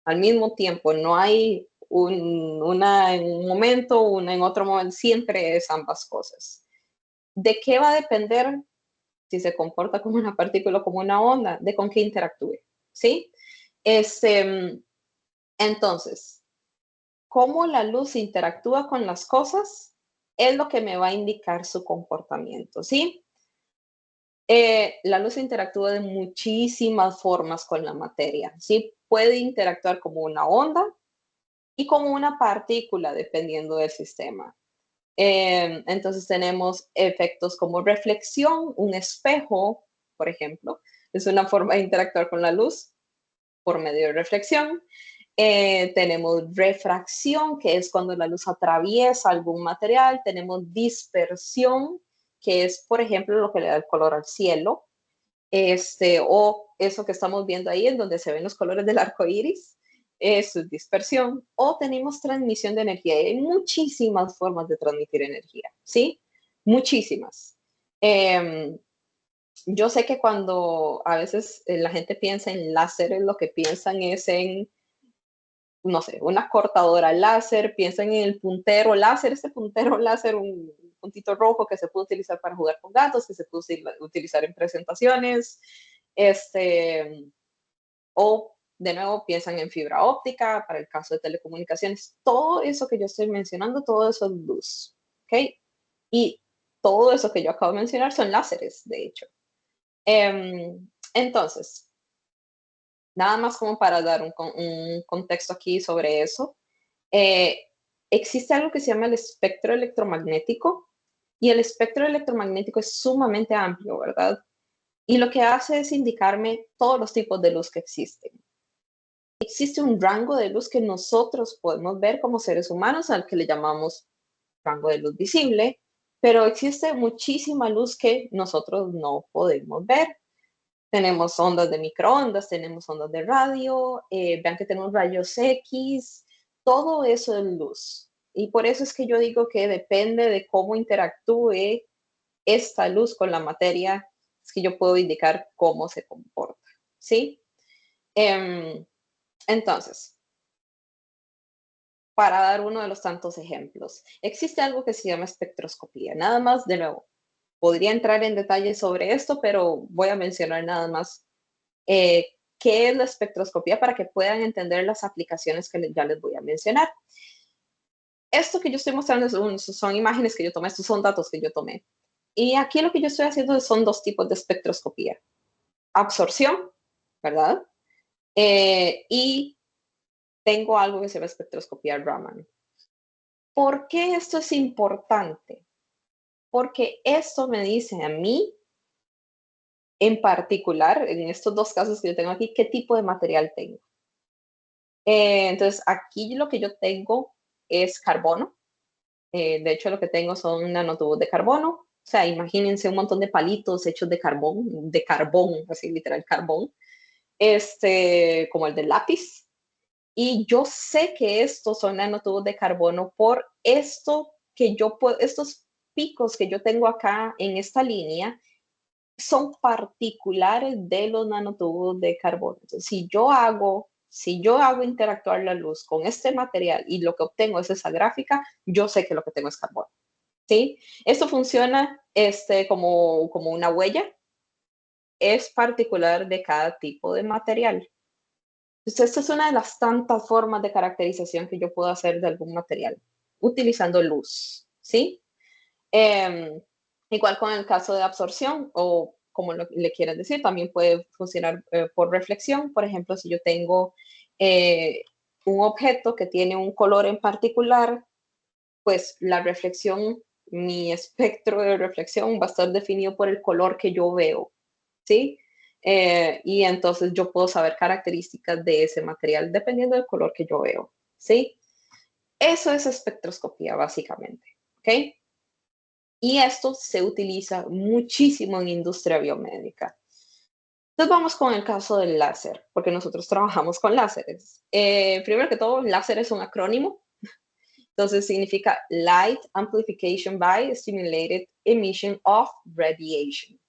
Al mismo tiempo, no hay una en un momento, una en otro momento, siempre es ambas cosas. ¿De qué va a depender si se comporta como una partícula o como una onda? De con qué interactúe, ¿sí? Entonces, cómo la luz interactúa con las cosas es lo que me va a indicar su comportamiento, ¿sí? La luz interactúa de muchísimas formas con la materia, ¿sí? Puede interactuar como una onda y como una partícula, dependiendo del sistema. Entonces tenemos efectos como reflexión, un espejo, por ejemplo, es una forma de interactuar con la luz por medio de reflexión. Tenemos refracción, que es cuando la luz atraviesa algún material. Tenemos dispersión, que es, por ejemplo, lo que le da el color al cielo. O eso que estamos viendo ahí, en donde se ven los colores del arco iris, es dispersión. O tenemos transmisión de energía. Y hay muchísimas formas de transmitir energía, ¿sí? Muchísimas. Yo sé que cuando a veces la gente piensa en láseres, lo que piensan es en, no sé, una cortadora láser, piensan en el puntero láser, este puntero láser, un puntito rojo que se puede utilizar para jugar con gatos, que se puede utilizar en presentaciones, o de nuevo piensan en fibra óptica para el caso de telecomunicaciones. Todo eso que yo estoy mencionando, todo eso es luz, ¿ok? Y todo eso que yo acabo de mencionar son láseres, de hecho. Entonces, nada más como para dar un contexto aquí sobre eso, eh, existe algo que se llama el espectro electromagnético y el espectro electromagnético es sumamente amplio, ¿verdad? Y lo que hace es indicarme todos los tipos de luz que existen. Existe un rango de luz que nosotros podemos ver como seres humanos, al que le llamamos rango de luz visible, pero existe muchísima luz que nosotros no podemos ver. Tenemos ondas de microondas, tenemos ondas de radio, vean que tenemos rayos X, todo eso es luz. Y por eso es que yo digo que depende de cómo interactúe esta luz con la materia, es que yo puedo indicar cómo se comporta, ¿sí? Entonces, para dar uno de los tantos ejemplos, existe algo que se llama espectroscopía. Nada más, de nuevo, podría entrar en detalle sobre esto, pero voy a mencionar nada más qué es la espectroscopía para que puedan entender las aplicaciones que ya les voy a mencionar. Esto que yo estoy mostrando son imágenes que yo tomé, estos son datos que yo tomé. Y aquí lo que yo estoy haciendo son dos tipos de espectroscopía. Absorción, ¿verdad? y tengo algo que se llama espectroscopía Raman. ¿Por qué esto es importante? Porque esto me dice a mí, en particular, en estos dos casos que yo tengo aquí, qué tipo de material tengo. Entonces, aquí lo que yo tengo es carbono. De hecho, lo que tengo son nanotubos de carbono. O sea, imagínense un montón de palitos hechos de carbón, así literal carbón, como el del lápiz. Y yo sé que estos son nanotubos de carbono por esto que yo puedo, estos picos que yo tengo acá en esta línea son particulares de los nanotubos de carbono. Entonces, si yo hago interactuar la luz con este material y lo que obtengo es esa gráfica, yo sé que lo que tengo es carbono. ¿Sí? Esto funciona como una huella, es particular de cada tipo de material. Entonces, esta es una de las tantas formas de caracterización que yo puedo hacer de algún material, utilizando luz, ¿sí? Igual con el caso de absorción o como le quieran decir, también puede funcionar por reflexión. Por ejemplo, si yo tengo un objeto que tiene un color en particular, pues la reflexión, mi espectro de reflexión va a estar definido por el color que yo veo, ¿sí? Y entonces yo puedo saber características de ese material dependiendo del color que yo veo, ¿sí? Eso es espectroscopía, básicamente, ¿ok? Y esto se utiliza muchísimo en industria biomédica. Entonces vamos con el caso del láser, porque nosotros trabajamos con láseres. Primero que todo, láser es un acrónimo. Entonces significa Light Amplification by Stimulated Emission of Radiation.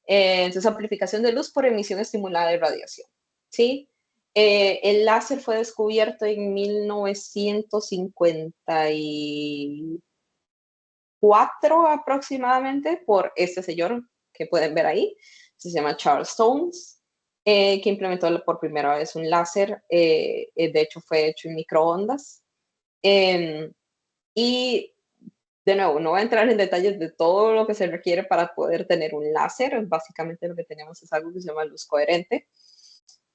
Entonces, amplificación de luz por emisión estimulada de radiación. ¿Sí? El láser fue descubierto en 1954 aproximadamente por este señor que pueden ver ahí. Se llama Charles Stones, que implementó por primera vez un láser. De hecho, fue hecho en microondas. Y de nuevo, no voy a entrar en detalles de todo lo que se requiere para poder tener un láser. Básicamente lo que tenemos es algo que se llama luz coherente.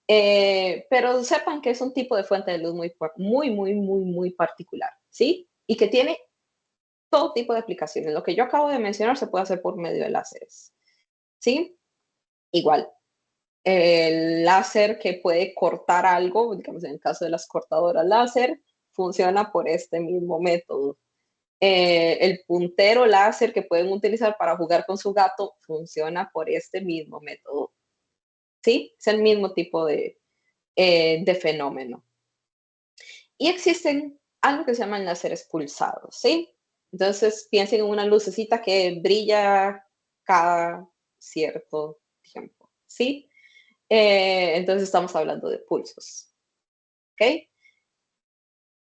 Pero sepan que es un tipo de fuente de luz muy particular, ¿sí? Y que tiene todo tipo de aplicaciones. Lo que yo acabo de mencionar se puede hacer por medio de láseres, ¿sí? Igual, el láser que puede cortar algo, digamos en el caso de las cortadoras láser, funciona por este mismo método. El puntero láser que pueden utilizar para jugar con su gato funciona por este mismo método. ¿Sí? Es el mismo tipo de fenómeno. Y existen algo que se llaman láseres pulsados, ¿sí? Entonces piensen en una lucecita que brilla cada cierto tiempo, ¿sí? Entonces estamos hablando de pulsos, ¿ok?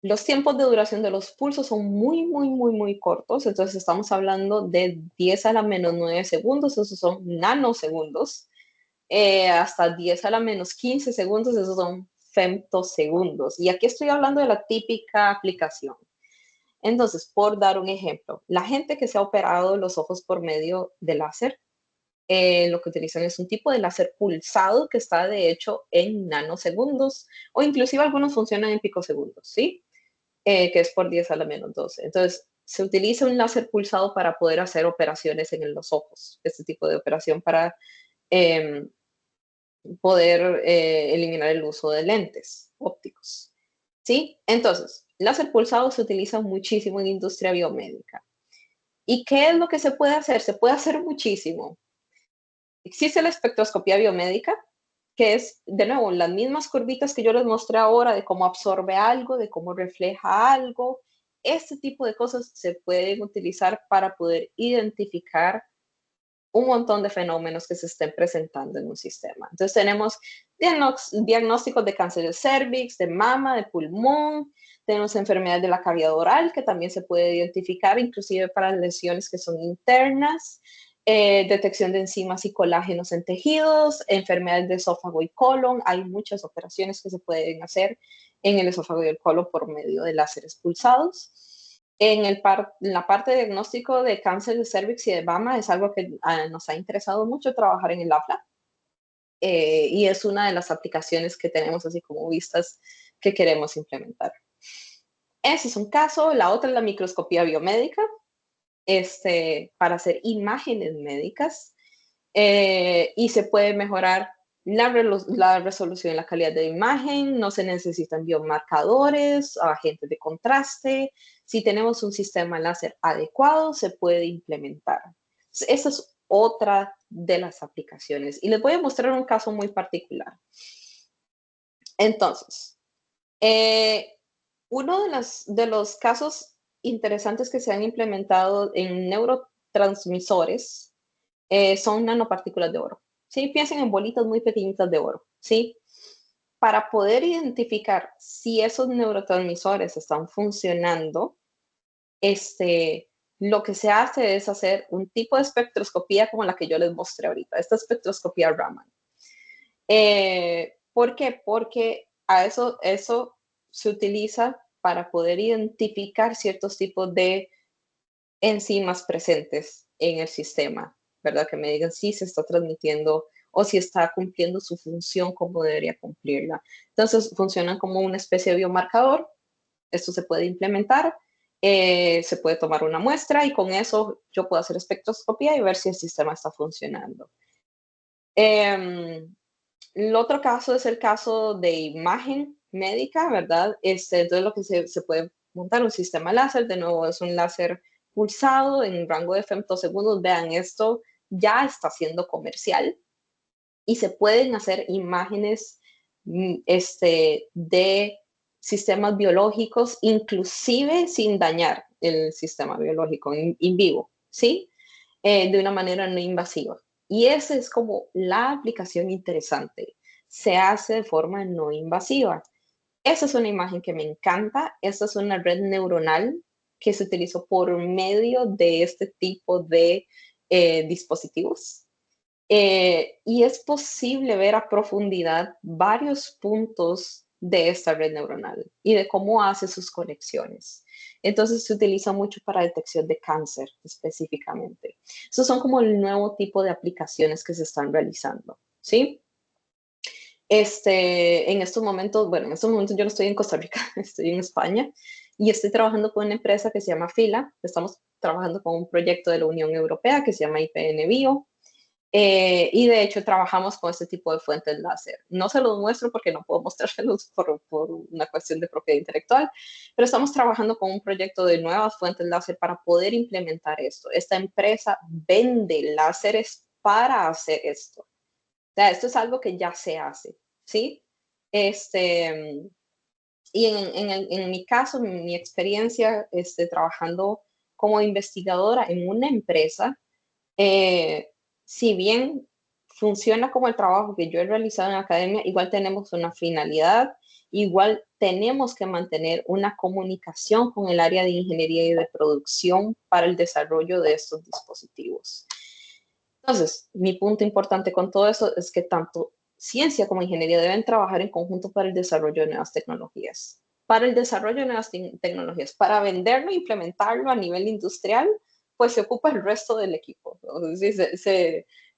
Los tiempos de duración de los pulsos son muy cortos, entonces estamos hablando de 10 a la menos 9 segundos, esos son nanosegundos, hasta 10 a la menos 15 segundos, esos son femtosegundos. Y aquí estoy hablando de la típica aplicación. Entonces, por dar un ejemplo, la gente que se ha operado los ojos por medio de láser, lo que utilizan es un tipo de láser pulsado que está de hecho en nanosegundos o inclusive algunos funcionan en picosegundos, ¿sí? Que es por 10 a la menos 12. Entonces, se utiliza un láser pulsado para poder hacer operaciones en los ojos, este tipo de operación para eh, poder eliminar el uso de lentes ópticos. ¿Sí? Entonces, láser pulsado se utiliza muchísimo en industria biomédica. ¿Y qué es lo que se puede hacer? Se puede hacer muchísimo. Existe la espectroscopía biomédica, que es, de nuevo, las mismas curvitas que yo les mostré ahora de cómo absorbe algo, de cómo refleja algo. Este tipo de cosas se pueden utilizar para poder identificar un montón de fenómenos que se estén presentando en un sistema. Entonces tenemos diagnósticos de cáncer de cervix, de mama, de pulmón, tenemos enfermedades de la cavidad oral que también se puede identificar, inclusive para lesiones que son internas, detección de enzimas y colágenos en tejidos, enfermedades de esófago y colon. Hay muchas operaciones que se pueden hacer en el esófago y el colon por medio de láseres pulsados. En la parte de diagnóstico de cáncer de cervix y de mama es algo que nos ha interesado mucho trabajar en el AFLA. y es una de las aplicaciones que tenemos así como vistas que queremos implementar. Ese es un caso. La otra es la microscopía biomédica, para hacer imágenes médicas, y se puede mejorar la resolución y la calidad de imagen, no se necesitan biomarcadores, agentes de contraste. Si tenemos un sistema láser adecuado, se puede implementar. Esa es otra de las aplicaciones. Y les voy a mostrar un caso muy particular. Entonces, uno de los casos interesantes que se han implementado en neurotransmisores son nanopartículas de oro. ¿Sí? Piensen en bolitas muy pequeñitas de oro. ¿Sí? Para poder identificar si esos neurotransmisores están funcionando, lo que se hace es hacer un tipo de espectroscopía como la que yo les mostré ahorita, esta espectroscopía Raman. ¿Por qué? Porque eso se utiliza para poder identificar ciertos tipos de enzimas presentes en el sistema, ¿verdad? Que me digan si se está transmitiendo o si está cumpliendo su función como debería cumplirla. Entonces, funcionan como una especie de biomarcador. Esto se puede implementar, se puede tomar una muestra y con eso yo puedo hacer espectroscopía y ver si el sistema está funcionando. El otro caso es el caso de imagen médica, ¿verdad? Entonces lo que se puede montar un sistema láser, de nuevo es un láser pulsado en rango de femtosegundos. Vean, esto ya está siendo comercial y se pueden hacer imágenes de sistemas biológicos, inclusive sin dañar el sistema biológico in vivo, ¿sí? De una manera no invasiva. Y esa es como la aplicación interesante. Se hace de forma no invasiva. Esa es una imagen que me encanta. Esta es una red neuronal que se utilizó por medio de este tipo de dispositivos. Y es posible ver a profundidad varios puntos de esta red neuronal y de cómo hace sus conexiones. Entonces se utiliza mucho para detección de cáncer específicamente. Esos son como el nuevo tipo de aplicaciones que se están realizando, ¿sí? En estos momentos, bueno, en estos momentos yo no estoy en Costa Rica, estoy en España y estoy trabajando con una empresa que se llama Fila. Estamos trabajando con un proyecto de la Unión Europea que se llama IPN Bio. Y de hecho trabajamos con este tipo de fuentes láser. No se los muestro porque no puedo mostrárselos por una cuestión de propiedad intelectual, pero estamos trabajando con un proyecto de nuevas fuentes láser para poder implementar esto. Esta empresa vende láseres para hacer esto. O sea, esto es algo que ya se hace, ¿sí? Y en mi caso, en mi experiencia, trabajando como investigadora en una empresa, si bien funciona como el trabajo que yo he realizado en academia, igual tenemos una finalidad, igual tenemos que mantener una comunicación con el área de ingeniería y de producción para el desarrollo de estos dispositivos. Entonces, mi punto importante con todo eso es que tanto ciencia como ingeniería deben trabajar en conjunto para el desarrollo de nuevas tecnologías. Para el desarrollo de nuevas tecnologías, para venderlo e implementarlo a nivel industrial, pues se ocupa el resto del equipo. Entonces,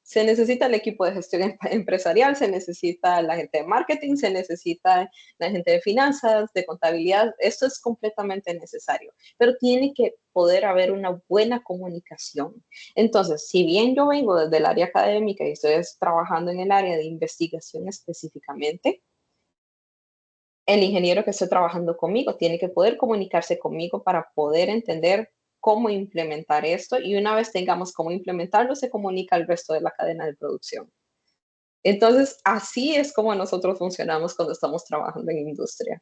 se necesita el equipo de gestión empresarial, se necesita la gente de marketing, se necesita la gente de finanzas, de contabilidad. Esto es completamente necesario, pero tiene que poder haber una buena comunicación. Entonces, si bien yo vengo desde el área académica y estoy trabajando en el área de investigación específicamente, el ingeniero que esté trabajando conmigo tiene que poder comunicarse conmigo para poder entender cómo implementar esto y una vez tengamos cómo implementarlo, se comunica al resto de la cadena de producción. Entonces, así es como nosotros funcionamos cuando estamos trabajando en industria.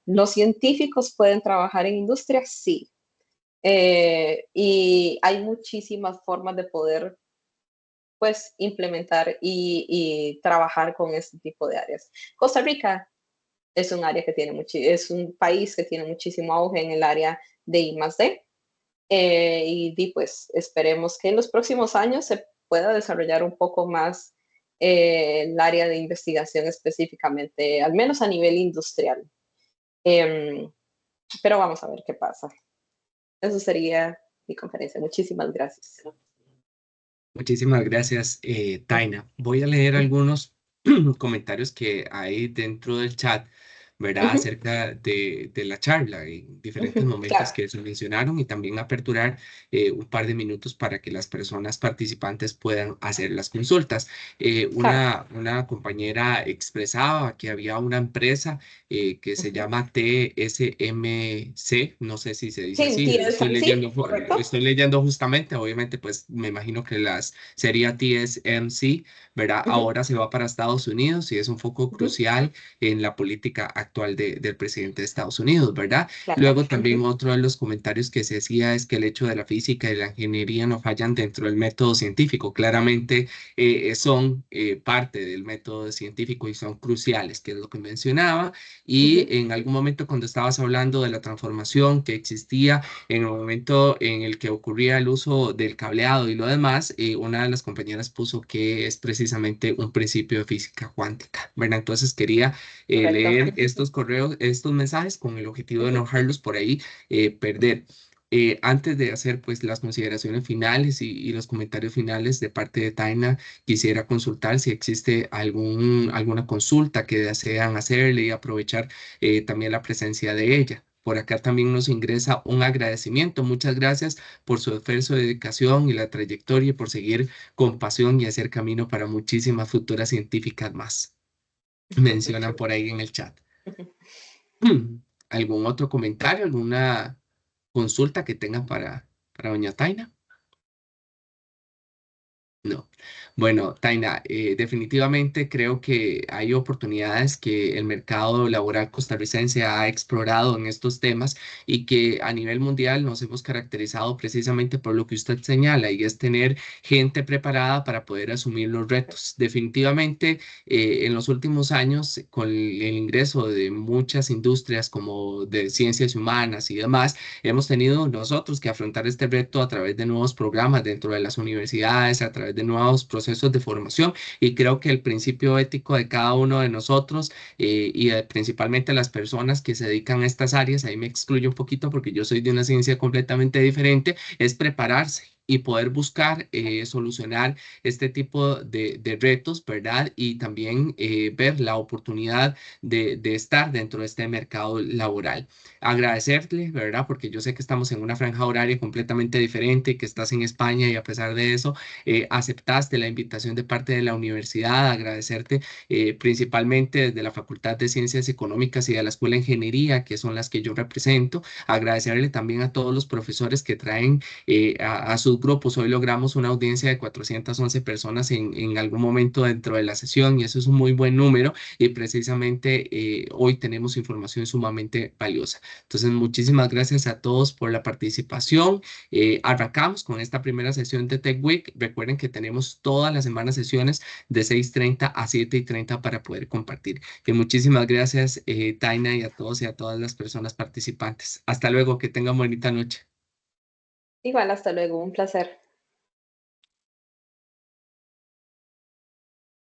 ¿Los científicos pueden trabajar en industria? Sí. Y hay muchísimas formas de poder pues implementar y trabajar con este tipo de áreas. Costa Rica es un área que tiene es un país que tiene muchísimo auge en el área de I+D. Y pues esperemos que en los próximos años se pueda desarrollar un poco más el área de investigación específicamente, al menos a nivel industrial. Pero vamos a ver qué pasa. Eso sería mi conferencia. Muchísimas gracias. Muchísimas gracias, Taina. Voy a leer algunos comentarios que hay dentro del chat, ¿verdad? Ujú, Acerca de la charla en diferentes ujú, momentos claro. que se mencionaron y también aperturar un par de minutos para que las personas participantes puedan hacer las consultas. Claro. Una compañera expresaba que había una empresa que se Ujú. llama TSMC, no sé si se dice Sí, así, TSMC, correcto. estoy leyendo justamente, obviamente pues me imagino que sería TSMC, ¿verdad? Ujú, Ahora se va para Estados Unidos y es un foco ujú, crucial en la política actual del presidente de Estados Unidos, ¿verdad? claro. Luego también Ujú, otro de los comentarios que se decía es que el hecho de la física y la ingeniería no fallan dentro del método científico. Claramente son parte del método científico y son cruciales, que es lo que mencionaba. Y ujú, en algún momento cuando estabas hablando de la transformación que existía en el momento en el que ocurría el uso del cableado y lo demás, una de las compañeras puso que es precisamente un principio de física cuántica, ¿verdad? Entonces quería correcto. leer estos correos, estos mensajes con el objetivo de no Ujú, dejarlos por ahí perder. Antes de hacer pues las consideraciones finales y los comentarios finales de parte de Taina, quisiera consultar si existe alguna consulta que desean hacerle y aprovechar también la presencia de ella. Por acá también nos ingresa un agradecimiento. Muchas gracias por su esfuerzo, dedicación y la trayectoria y por seguir con pasión y hacer camino para muchísimas futuras científicas más. muchas Mencionan por ahí en el chat. gracias. ¿Algún otro comentario, alguna consulta que tengan para doña Taina? No. Bueno, Taina, definitivamente creo que hay oportunidades que el mercado laboral costarricense ha explorado en estos temas y que a nivel mundial nos hemos caracterizado precisamente por lo que usted señala y es tener gente preparada para poder asumir los retos. Definitivamente, en los últimos años, con el ingreso de muchas industrias como de ciencias humanas y demás, hemos tenido nosotros que afrontar este reto a través de nuevos programas dentro de las universidades, a través de nuevos procesos de formación y creo que el principio ético de cada uno de nosotros principalmente las personas que se dedican a estas áreas, ahí me excluyo un poquito porque yo soy de una ciencia completamente diferente, es prepararse y poder buscar solucionar este tipo de retos, ¿verdad? Y también ver la oportunidad de estar dentro de este mercado laboral agradecerle, ¿verdad? Porque yo sé que estamos en una franja horaria completamente diferente, que estás en España y a pesar de eso, aceptaste la invitación de parte de la universidad, agradecerte principalmente desde la Facultad de Ciencias Económicas y de la Escuela de Ingeniería, que son las que yo represento, agradecerle también a todos los profesores que traen a sus grupos. Hoy logramos una audiencia de 411 personas en algún momento dentro de la sesión y eso es un muy buen número y precisamente hoy tenemos información sumamente valiosa. Entonces, muchísimas gracias a todos por la participación. Arrancamos con esta primera sesión de Tech Week. Recuerden que tenemos todas las semanas sesiones de 6:30 a 7:30 para poder compartir. Que muchísimas gracias, Taina, y a todos y a todas las personas participantes. Hasta luego, que tengan bonita noche. Igual, hasta luego, un placer.